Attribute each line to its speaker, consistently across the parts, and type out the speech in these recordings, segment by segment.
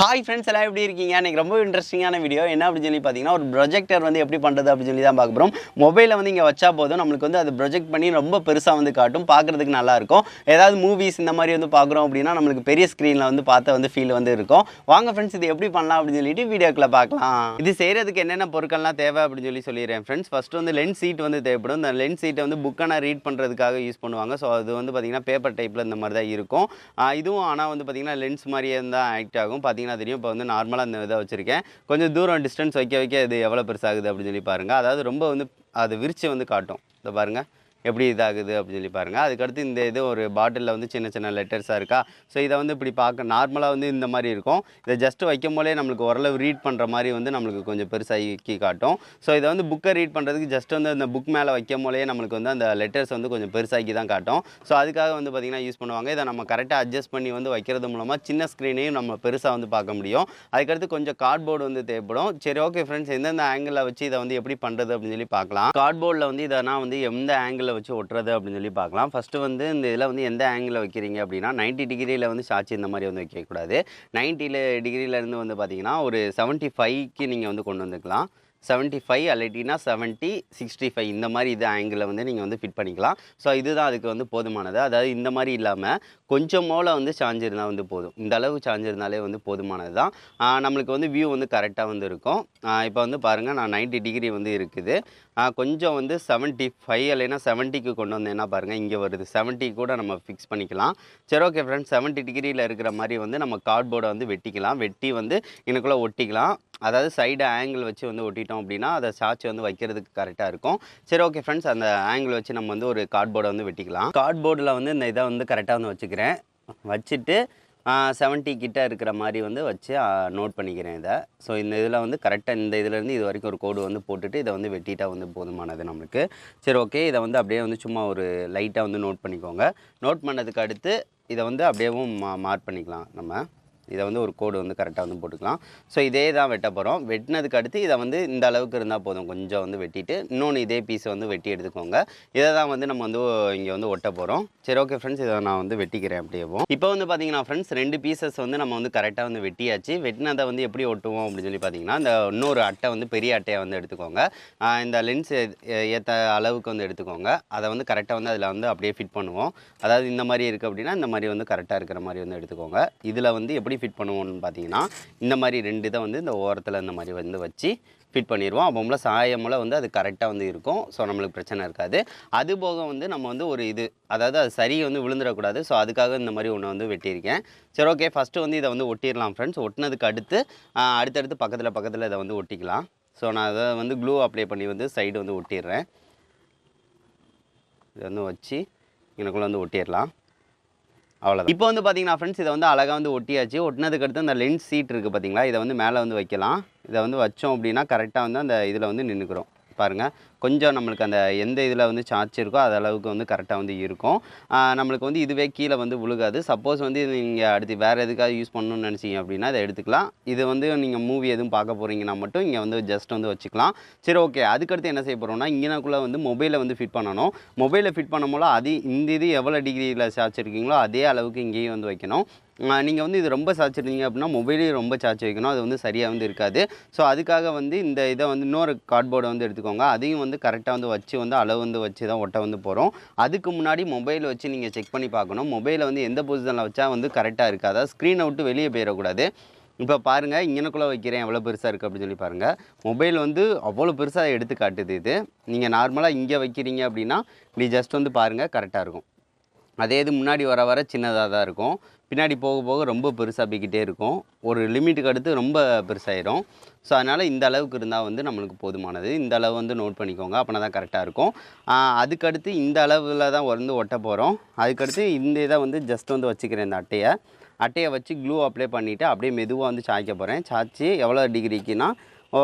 Speaker 1: Hi friends, எல்லாம் எப்படி இருக்கீங்க? எனக்கு ரொம்ப இன்ட்ரெஸ்டிங்கான வீடியோ என்ன அப்படின்னு சொல்லி பார்த்தீங்கன்னா, ஒரு ப்ரொஜெக்டர் வந்து எப்படி பண்ணுறது அப்படின்னு சொல்லி தான் பார்க்க போகிறோம். மொபைலில் வந்து இங்கே வச்சா போதும், நம்மளுக்கு வந்து அது ப்ரொஜெக்ட் பண்ணி ரொம்ப பெருசாக வந்து காட்டும், பார்க்குறதுக்கு நல்லாயிருக்கும். ஏதாவது மூவிஸ் இந்த மாதிரி வந்து பார்க்குறோம் அப்படின்னா நம்மளுக்கு பெரிய ஸ்க்ரீனில் வந்து பார்த்த வந்து ஃபீல் வந்து இருக்கும். வாங்க ஃப்ரெண்ட்ஸ், இது எப்படி பண்ணலாம் அப்படின்னு சொல்லிட்டு வீடியோக்குள்ளே பார்க்கலாம். இது செய்கிறதுக்கு என்னென்ன பொருட்கள்லாம் தேவை அப்படின்னு சொல்லிடுறேன் ஃப்ரெண்ட்ஸ். ஃபஸ்ட்டு வந்து லென்ஸ் சீட் வந்து தேவைப்படும். இந்த லென்ஸ் சீட்டை வந்து புக்கான ரீட் பண்ணுறதுக்காக யூஸ் பண்ணுவாங்க. ஸோ அது வந்து பார்த்திங்கன்னா பேப்பர் டைப்பில் இந்த மாதிரி தான் இருக்கும். இதுவும் ஆனால் வந்து பார்த்திங்கன்னா லென்ஸ் மாதிரியே தான் ஆக்ட் ஆகும். பார்த்தீங்கன்னா தெரியும். இப்போ வந்து நார்மலாக இந்த இதை வச்சுருக்கேன். கொஞ்சம் தூரம் டிஸ்டன்ஸ் வைக்க இது எவ்வளோ பெருசாகுது அப்படின்னு சொல்லி பாருங்கள். அதாவது ரொம்ப வந்து அது விரிச்சு வந்து காட்டும். இதை பாருங்கள் எப்படி இதாகுது அப்படின்னு சொல்லி பாருங்கள். அதுக்கடுத்து இந்த இது ஒரு பாட்டிலில் வந்து சின்ன சின்ன லெட்டர்ஸாக இருக்கா. ஸோ இதை வந்து இப்படி பார்க்க நார்மலாக வந்து இந்த மாதிரி இருக்கும். இதை ஜஸ்ட்டு வைக்கும் போதே நம்மளுக்கு ஓரளவு ரீட் பண்ணுற மாதிரி வந்து நம்மளுக்கு கொஞ்சம் பெருசாகி காட்டும். ஸோ இதை வந்து புக்கை ரீட் பண்ணுறதுக்கு ஜஸ்ட் வந்து அந்த புக் மேலே வைக்கும் போதே நம்மளுக்கு வந்து அந்த லெட்டர்ஸ் வந்து கொஞ்சம் பெருசாக்கி தான் காட்டும். ஸோ அதுக்காக வந்து பார்த்திங்கன்னா யூஸ் பண்ணுவாங்க. இதை நம்ம கரெக்டாக அட்ஜஸ்ட் பண்ணி வந்து வைக்கிறது மூலமாக சின்ன ஸ்க்ரீனையும் நம்ம பெருசாக வந்து பார்க்க முடியும். அதுக்கடுத்து கொஞ்சம் கார்ட்போர்டு வந்து தேவைப்படும். சரி, ஓகே ஃப்ரெண்ட்ஸ், எந்தெந்த ஆங்கிளில் வச்சு இதை வந்து எப்படி பண்ணுறது அப்படின்னு சொல்லி பார்க்கலாம். கார்ட்போர்டில் வந்து இதை நான் வந்து எந்த ஆங்கிளில் வச்சு ஒட்டுறது அப்படின்னு சொல்லி பார்க்கலாம். ஃபஸ்ட்டு வந்து இந்த இதில் வந்து எந்த ஆங்கிளில் வைக்கிறீங்க அப்படின்னா 90 டிகிரியில் வந்து சாட்சி இந்த மாதிரி வந்து வைக்கக்கூடாது. 90 டிகிரியிலேருந்து வந்து பார்த்தீங்கன்னா ஒரு 75க்கு நீங்கள் வந்து கொண்டு வந்துக்கலாம். 75 அல்லட்டினா 70, 65 இந்த மாதிரி இது ஆங்கிளில் வந்து நீங்கள் வந்து ஃபிட் பண்ணிக்கலாம். ஸோ இதுதான் அதுக்கு வந்து போதுமானது. அதாவது இந்த மாதிரி இல்லாமல் கொஞ்சம் மூளை வந்து சாஞ்சிருந்தால் வந்து போதும். இந்த அளவு சாஞ்சிருந்தாலே வந்து போதுமானது தான். நம்மளுக்கு வந்து வியூ வந்து கரெக்டாக வந்து இருக்கும். இப்போ வந்து பாருங்கள், நான் 90 டிகிரி வந்து இருக்குது. கொஞ்சம் வந்து 75 இல்லைன்னா 70க்கு கொண்டு வந்தேன்னா பாருங்கள் இங்கே வருது. 70 கூட நம்ம ஃபிக்ஸ் பண்ணிக்கலாம். சரி, ஓகே ஃப்ரெண்ட்ஸ், 70 டிகிரியில் இருக்கிற மாதிரி வந்து நம்ம கார்ட்போர்டை வந்து வெட்டிக்கலாம். வெட்டி வந்து எனக்குள்ளே ஒட்டிக்கலாம். அதாவது சைடு ஆங்கிள் வச்சு வந்து ஒட்டிட்டோம் அப்படின்னா அதை சாட்சி வந்து வைக்கிறதுக்கு கரெக்டாக இருக்கும். சரி, ஓகே ஃப்ரெண்ட்ஸ், அந்த ஆங்கிள் வச்சு நம்ம வந்து ஒரு கார்ட்போர்டை வந்து வெட்டிக்கலாம். கார்ட்போர்டில் வந்து இந்த இதை வந்து கரெக்டாக வந்து வச்சுக்கிறேன். வச்சுட்டு 70 கிட்ட இருக்கிற மாதிரி வந்து வச்சு நோட் பண்ணிக்கிறேன் இதை. ஸோ இந்த இதில் வந்து கரெக்டாக இந்த இதுலேருந்து இது வரைக்கும் ஒரு கோடு வந்து போட்டுட்டு இதை வந்து வெட்டிட்டா வந்து போதுமானது நம்மளுக்கு. சரி, ஓகே, இதை வந்து அப்படியே வந்து சும்மா ஒரு லைட்டாக வந்து நோட் பண்ணிக்கோங்க. நோட் பண்ணதுக்கு அடுத்து இதை வந்து அப்படியேவும் மார்க் பண்ணிக்கலாம். நம்ம இதை வந்து ஒரு கோடு வந்து கரெக்டாக வந்து போட்டுக்கலாம். ஸோ இதே தான் வெட்ட போகிறோம். வெட்டினதுக்கு அடுத்து இதை வந்து இந்த அளவுக்கு இருந்தால் போதும். கொஞ்சம் வந்து வெட்டிட்டு இன்னொன்று இதே பீஸை வந்து வெட்டி எடுத்துக்கோங்க. இதை தான் வந்து நம்ம வந்து இங்கே வந்து ஒட்ட போகிறோம். சரி, ஓகே ஃப்ரெண்ட்ஸ், இதை நான் வந்து வெட்டிக்கிறேன் அப்படியேவும். இப்போ வந்து பார்த்தீங்கன்னா ஃப்ரெண்ட்ஸ், 2 பீசஸ் வந்து நம்ம வந்து கரெக்டாக வந்து வெட்டியாச்சு. வெட்டினதை வந்து எப்படி ஒட்டுவோம் அப்படின்னு சொல்லி பார்த்தீங்கன்னா, இந்த இன்னொரு அட்டை வந்து பெரிய அட்டையை வந்து எடுத்துக்கோங்க. இந்த லென்ஸ் ஏற்ற அளவுக்கு வந்து எடுத்துக்கோங்க. அதை வந்து கரெக்டாக வந்து அதில் வந்து அப்படியே ஃபிட் பண்ணுவோம். அதாவது இந்த மாதிரி இருக்குது அப்படின்னா இந்த மாதிரி வந்து கரெக்டாக இருக்கிற மாதிரி வந்து எடுத்துக்கோங்க. இதில் வந்து எப்படி ஃபிட் பண்ணுவோம்னு பார்த்தீங்கன்னா, இந்த மாதிரி 2 இதை வந்து இந்த ஓரத்தில் இந்த மாதிரி வந்து வச்சு ஃபிட் பண்ணிடுவோம். அப்போம்ல சாயமில் வந்து அது கரெக்டாக வந்து இருக்கும். ஸோ நம்மளுக்கு பிரச்சனை இருக்காது. அது போக வந்து நம்ம வந்து ஒரு இது, அதாவது அது சரி வந்து விழுந்துடக்கூடாது. ஸோ அதுக்காக இந்த மாதிரி ஒன்று வந்து வெட்டியிருக்கேன். சரி, ஓகே, ஃபஸ்ட்டு வந்து இதை வந்து ஒட்டிடலாம் ஃப்ரெண்ட்ஸ். ஒட்டினதுக்கு அடுத்தடுத்து பக்கத்தில் இதை வந்து ஒட்டிக்கலாம். ஸோ நான் அதை வந்து க்ளூ அப்ளை பண்ணி வந்து சைடு வந்து ஒட்டிடுறேன். இதை வந்து வச்சு எனக்குள்ளே வந்து ஒட்டிடலாம். அவ்வளோதான். இப்போ வந்து பார்த்தீங்கன்னா ஃப்ரெண்ட்ஸ், இதை வந்து அழகாக வந்து ஒட்டியாச்சு. ஒட்டினதுக்கு அடுத்து அந்த லென்ஸ் சீட் இருக்குது பார்த்தீங்களா, இதை வந்து மேலே வந்து வைக்கலாம். இதை வந்து வச்சோம் அப்படின்னா கரெக்டாக வந்து அந்த இதில் வந்து நின்றுக்கிறோம். பாருங்கள், கொஞ்சம் நம்மளுக்கு அந்த எந்த இதில் வந்து சார்ஜ் இருக்கோ அது அளவுக்கு வந்து கரெக்டாக வந்து இருக்கும். நம்மளுக்கு வந்து இதுவே கீழே வந்து விழுகாது. சப்போஸ் வந்து நீங்கள் அடுத்து வேறு எதுக்காக யூஸ் பண்ணணும்னு நினச்சிங்க அப்படின்னா இதை எடுத்துக்கலாம். இது வந்து நீங்கள் மூவி எதுவும் பார்க்க போகிறீங்கன்னா மட்டும் இங்கே வந்து ஜஸ்ட் வந்து வச்சுக்கலாம். சரி, ஓகே, அதுக்கடுத்து என்ன செய்ய போகிறோம்னா, இங்கேனாக்குள்ளே வந்து மொபைலை வந்து ஃபிட் பண்ணணும். மொபைலை ஃபிட் பண்ணும்போது இந்த இது எவ்வளோ டிகிரியில் சார்ஜ் இருக்கீங்களோ அதே அளவுக்கு இங்கேயும் வந்து வைக்கணும். நீங்கள் வந்து இது ரொம்ப சாய்ச்சிருந்தீங்க அப்படின்னா மொபைலையும் ரொம்ப சார்ஜ் வைக்கணும். அது வந்து சரியாக வந்து இருக்காது. ஸோ அதுக்காக வந்து இந்த இதை வந்து இன்னொரு கார்ட்போர்டை வந்து எடுத்துக்கோங்க. அதையும் வந்து கரெக்டாக வந்து வச்சு வந்து அளவு வந்து வச்சு தான் ஒட்ட வந்து போகிறோம். அதுக்கு முன்னாடி மொபைல் வச்சு நீங்கள் செக் பண்ணி பார்க்கணும். மொபைலை வந்து எந்த பொசிஷனில் வச்சா வந்து கரெக்டாக இருக்காது. அதாவது ஸ்க்ரீனை விட்டு வெளியே போயிடக்கூடாது. இப்போ பாருங்கள், இங்கனக்குள்ளே வைக்கிறேன் எவ்வளோ பெருசாக இருக்குது அப்படின்னு சொல்லி பாருங்கள். மொபைல் வந்து அவ்வளோ பெருசாக எடுத்து காட்டுது. இது நீங்கள் நார்மலாக இங்கே வைக்கிறீங்க அப்படின்னா இப்படி ஜஸ்ட் வந்து பாருங்கள், கரெக்டாக இருக்கும். அதே இது முன்னாடி வர சின்னதாக தான் இருக்கும். பின்னாடி போக போக ரொம்ப பெருசாக போய்கிட்டே இருக்கும். ஒரு லிமிட்டுக்கு அடுத்து ரொம்ப பெருசாகிடும். ஸோ அதனால் இந்த அளவுக்கு இருந்தால் வந்து நம்மளுக்கு போதுமானது. இந்த அளவு வந்து நோட் பண்ணிக்கோங்க. அப்படின்னா தான் கரெக்டாக இருக்கும். அதுக்கடுத்து இந்த அளவில் தான் வந்து ஒட்ட போகிறோம். அதுக்கடுத்து இந்த இதை வந்து ஜஸ்ட் வந்து வச்சுக்கிறேன். இந்த அட்டையை வச்சு க்ளூ அப்ளை பண்ணிவிட்டு அப்படியே மெதுவாக வந்து சாய்க்க போகிறேன். சாய்ச்சி எவ்வளோ டிகிரிக்குன்னா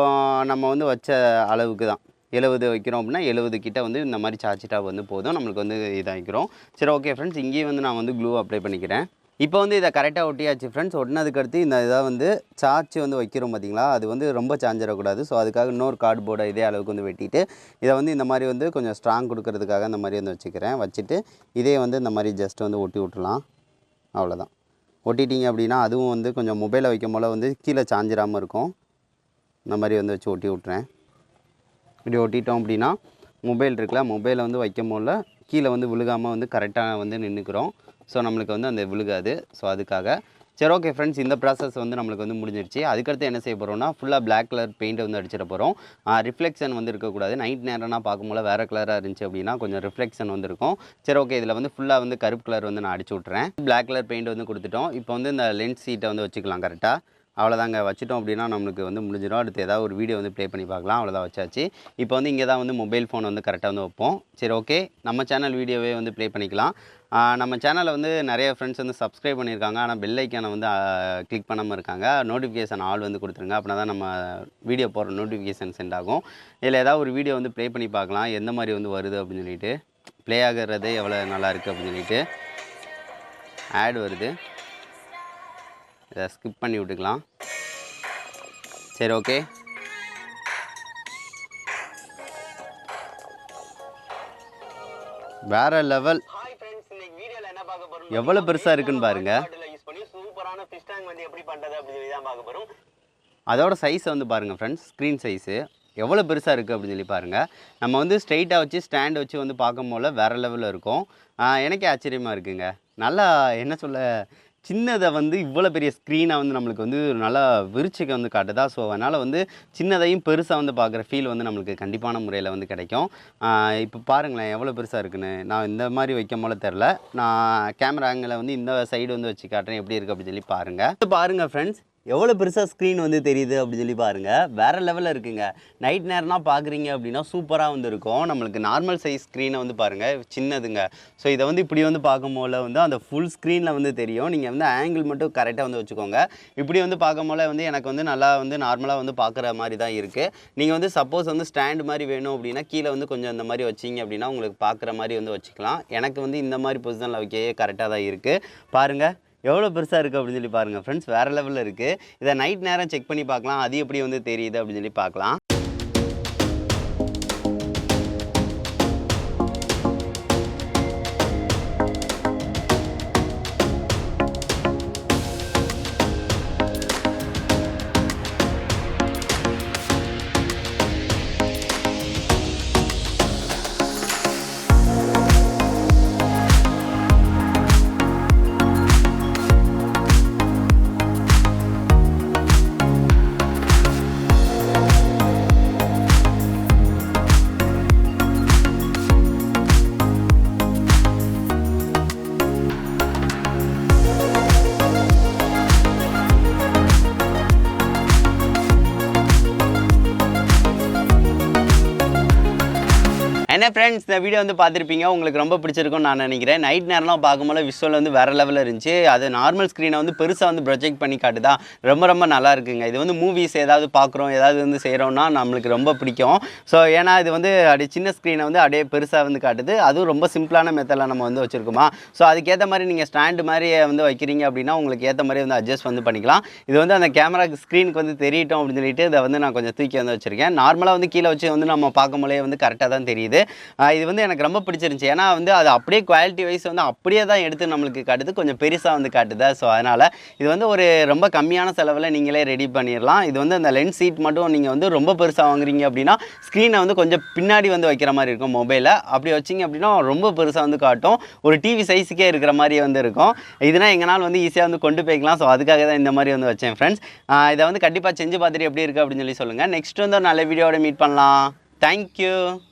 Speaker 1: நம்ம வந்து வச்ச அளவுக்கு தான் 70 வைக்கிறோம் அப்படின்னா 70 கிட்ட வந்து இந்த மாதிரி சாய்ச்சிட்டா வந்து போதும். நம்மளுக்கு வந்து இதாகிக்கிறோம். சரி, ஓகே ஃப்ரெண்ட்ஸ், இங்கேயும் வந்து நான் வந்து க்ளூ அப்ளை பண்ணிக்கிறேன். இப்போ வந்து இதை கரெக்டாக ஒட்டியாச்சு ஃப்ரெண்ட்ஸ். ஒட்டினதுக்கடுத்து இந்த இதை வந்து சார்ஜ் வந்து வைக்கிறோம் பார்த்தீங்களா, அது வந்து ரொம்ப சாஞ்சிடக்கூடாது. ஸோ அதுக்காக இன்னொரு கார்ட்போர்டை இதே அளவுக்கு வந்து வெட்டிட்டு இதை வந்து இந்த மாதிரி வந்து கொஞ்சம் ஸ்ட்ராங் கொடுக்கறதுக்காக இந்த மாதிரி வந்து வச்சுக்கிறேன். வச்சுட்டு இதே வந்து இந்த மாதிரி ஜஸ்ட் வந்து ஒட்டி விட்டுலாம். அவ்வளோதான். ஒட்டிட்டிங்க அப்படின்னா அதுவும் வந்து கொஞ்சம் மொபைலை வைக்கும் போல் வந்து கீழே சாஞ்சிராமல் இருக்கும். இந்த மாதிரி வந்து வச்சு ஒட்டி விட்றேன். இப்படி ஒட்டிட்டோம் அப்படின்னா மொபைல் இருக்குல்ல, மொபைலை வந்து வைக்கும் போல் கீழே வந்து விழுகாமல் வந்து கரெக்டாக வந்து நின்றுக்கிறோம். ஸோ நம்மளுக்கு வந்து அந்த விழுகாது. ஸோ அதுக்காக சரி ஓகே ஃப்ரெண்ட்ஸ், இந்த ப்ராசஸ் வந்து நம்மளுக்கு வந்து முடிஞ்சிருச்சு. அதுக்கடுத்து என்ன செய்ய போகிறோம்னா ஃபுல்லாக பிளாக் கலர் பெயிண்ட் வந்து அடிச்சிட போகிறோம். ரிஃப்ளெக்ஷன் வந்து இருக்கக்கூடாது. நைட் நேரம்னா பார்க்கும்போது வேறு கலராக இருந்துச்சு அப்படின்னா கொஞ்சம் ரிஃப்ளெக்ஷன் வந்து இருக்கும். சரி ஓகே, இதில் வந்து ஃபுல்லாக வந்து கருப்பு கலர் வந்து நான் அடிச்சு விட்றேன். பிளாக் கலர் பெயிண்ட் வந்து கொடுத்துட்டோம். இப்போ வந்து இந்த லென்ஸ் சீட்டை வந்து வச்சுக்கலாம் கரெக்டாக. அவ்வளோதாங்க, வச்சுட்டோம் அப்படின்னா நம்மளுக்கு வந்து முடிஞ்சிடும். அடுத்து ஏதாவது ஒரு வீடியோ வந்து ப்ளே பண்ணி பார்க்கலாம். அவ்வளோதான், வச்சாச்சு. இப்போ வந்து இங்கே தான் வந்து மொபைல் ஃபோன் வந்து கரெக்டாக வந்து வைப்போம். சரி ஓகே, நம்ம சேனல் வீடியோவே வந்து ப்ளே பண்ணிக்கலாம். நம்ம சேனலை வந்து நிறைய ஃப்ரெண்ட்ஸ் வந்து சப்ஸ்கிரைப் பண்ணியிருக்காங்க. ஆனால் பெல் ஐக்கானை வந்து கிளிக் பண்ணாமல் இருக்காங்க. நோட்டிஃபிகேஷன் ஆல் வந்து கொடுத்துருங்க. அப்படின்னா தான் நம்ம வீடியோ போடுற நோட்டிஃபிகேஷன் சென்ட் ஆகும். இதில் ஏதாவது ஒரு வீடியோ வந்து ப்ளே பண்ணி பார்க்கலாம், எந்த மாதிரி வந்து வருது அப்படின்னு சொல்லிட்டு. ப்ளே ஆகிறது எவ்வளோ நல்லா இருக்குது அப்படின்னு சொல்லிட்டு ஆட் வருது, இதை ஸ்கிப் பண்ணி விட்டுக்கலாம். சரி ஓகே, வேற லெவல். எவ்வளோ பெருசாக இருக்குன்னு பாருங்க. அதோட சைஸை வந்து பாருங்கள் ஃப்ரெண்ட்ஸ், ஸ்க்ரீன் சைஸு எவ்வளோ பெருசாக இருக்குது அப்படின்னு சொல்லி பாருங்கள். நம்ம வந்து ஸ்ட்ரைட்டாக வச்சு ஸ்டாண்ட் வச்சு வந்து பார்க்கும் போல் வேறு லெவலில் இருக்கும். எனக்கே ஆச்சரியமாக இருக்குங்க. நல்லா என்ன சொல்ல, சின்னதை வந்து இவ்வளோ பெரிய ஸ்க்ரீனை வந்து நம்மளுக்கு வந்து நல்லா விரிச்சுக்க வந்து காட்டுதா. ஸோ அதனால் வந்து சின்னதையும் பெருசாக வந்து பார்க்குற ஃபீல் வந்து நம்மளுக்கு கண்டிப்பான முறையில் வந்து கிடைக்கும். இப்போ பாருங்களேன் எவ்வளோ பெருசாக இருக்குன்னு. நான் இந்த மாதிரி வைக்கும் போல தெரில. நான் கேமரா ஆங்கிளை வந்து இந்த சைடு வந்து வச்சு காட்டுறேன், எப்படி இருக்குது அப்படின்னு சொல்லி பாருங்கள் ஃப்ரெண்ட்ஸ். எவ்வளோ பெருசாக ஸ்க்ரீன் வந்து தெரியுது அப்படின்னு சொல்லி பாருங்கள். வேறு லெவலில் இருக்குங்க. நைட் நேரம்னா பார்க்குறீங்க அப்படின்னா சூப்பராக வந்து இருக்கும். நம்மளுக்கு நார்மல் சைஸ் ஸ்க்ரீனை வந்து பாருங்கள், சின்னதுங்க. ஸோ இதை வந்து இப்படி வந்து பார்க்கும்போது வந்து அந்த ஃபுல் ஸ்க்ரீனில் வந்து தெரியும். நீங்கள் வந்து ஆங்கிள் மட்டும் கரெக்டாக வந்து வச்சுக்கோங்க. இப்படி வந்து பார்க்கும்போது வந்து எனக்கு வந்து நல்லா வந்து நார்மலாக வந்து பார்க்குற மாதிரி தான் இருக்குது. நீங்கள் வந்து சப்போஸ் வந்து ஸ்டாண்ட் மாதிரி வேணும் அப்படின்னா கீழே வந்து கொஞ்சம் இந்த மாதிரி வச்சிங்க அப்படின்னா உங்களுக்கு பார்க்குற மாதிரி வந்து வச்சுக்கலாம். எனக்கு வந்து இந்த மாதிரி பொசிஷனில் வைக்கவே கரெக்டாக தான் இருக்குது. பாருங்கள் எவ்வளோ பெருசாக இருக்குது அப்படின்னு சொல்லி பாருங்கள் ஃப்ரெண்ட்ஸ், வேறு லெவலில் இருக்குது. இதை நைட் நேரம் செக் பண்ணி பார்க்கலாம், அது எப்படி வந்து தெரியுது அப்படின்னு சொல்லி பார்க்கலாம். என்ன ஃப்ரெண்ட்ஸ், இந்த வீடியோ வந்து பார்த்துருப்பீங்க, உங்களுக்கு ரொம்ப பிடிச்சிருக்கும்னு நான் நினைக்கிறேன். நைட் நேரம்லாம் பார்க்கும்போது விஷுவல் வந்து வேறு லெவலில் இருந்துச்சு. அது நார்மல் ஸ்க்ரீனை வந்து பெருசாக வந்து ப்ரொஜெக்ட் பண்ணி காட்டுதா, ரொம்ப நல்லா இருக்குங்க. இது வந்து மூவிஸ் ஏதாவது பார்க்குறோம், ஏதாவது வந்து செய்கிறோம்னா நம்மளுக்கு ரொம்ப பிடிக்கும். ஸோ ஏன்னா இது வந்து அப்படியே சின்ன ஸ்க்ரீனை வந்து அப்படியே பெருசாக வந்து காட்டுது. அதுவும் ரொம்ப சிம்பிளான மெத்தடில் நம்ம வந்து வச்சுருக்கோமா. ஸோ அதுக்கேற்ற மாதிரி நீங்கள் ஸ்டாண்டு மாதிரி வந்து வைக்கிறீங்க அப்படின்னா உங்களுக்கு ஏற்ற மாதிரி வந்து அட்ஜஸ்ட் வந்து பண்ணிக்கலாம். இது வந்து அந்த கேமராக்கு ஸ்க்ரீனுக்கு வந்து தெரியட்டும் அப்படின்னு சொல்லிட்டு இதை வந்து நான் கொஞ்சம் தூக்கி வந்து வச்சுருக்கேன். நார்மலாக வந்து கீழே வச்சு வந்து நம்ம பார்க்கும்போதே வந்து கரெக்டாக தான் தெரியுது. இது வந்து எனக்கு ரொம்ப பிடிச்சிருந்துச்சு. ஏன்னா வந்து அது அப்படியே குவாலிட்டி வைஸ் வந்து அப்படியே தான் எடுத்து நம்மளுக்கு காட்டுது, கொஞ்சம் பெருசாக வந்து காட்டுது. ஸோ அதனால் இது வந்து ஒரு ரொம்ப கம்மியான செலவில் நீங்களே ரெடி பண்ணிடலாம். இது வந்து அந்த லென்ஸ் சீட் மட்டும் நீங்கள் வந்து ரொம்ப பெருசாக வாங்குறீங்க அப்படின்னா ஸ்க்ரீனை வந்து கொஞ்சம் பின்னாடி வந்து வைக்கிற மாதிரி இருக்கும் மொபைலை. அப்படி வச்சிங்க அப்படின்னா ரொம்ப பெருசாக வந்து காட்டும், ஒரு டிவி சைஸுக்கே இருக்கிற மாதிரி வந்து இருக்கும். இதனால் எங்களால் வந்து ஈஸியாக வந்து கொண்டு போய்க்கலாம். ஸோ அதுக்காக தான் இந்த மாதிரி வந்து வச்சேன் ஃப்ரெண்ட்ஸ். இதை வந்து கண்டிப்பாக செஞ்சு பார்த்துட்டு எப்படி இருக்குது அப்படின்னு சொல்லி சொல்லுங்கள். நெக்ஸ்ட் வந்து ஒரு நல்ல வீடியோட மீட் பண்ணலாம். தேங்க்யூ.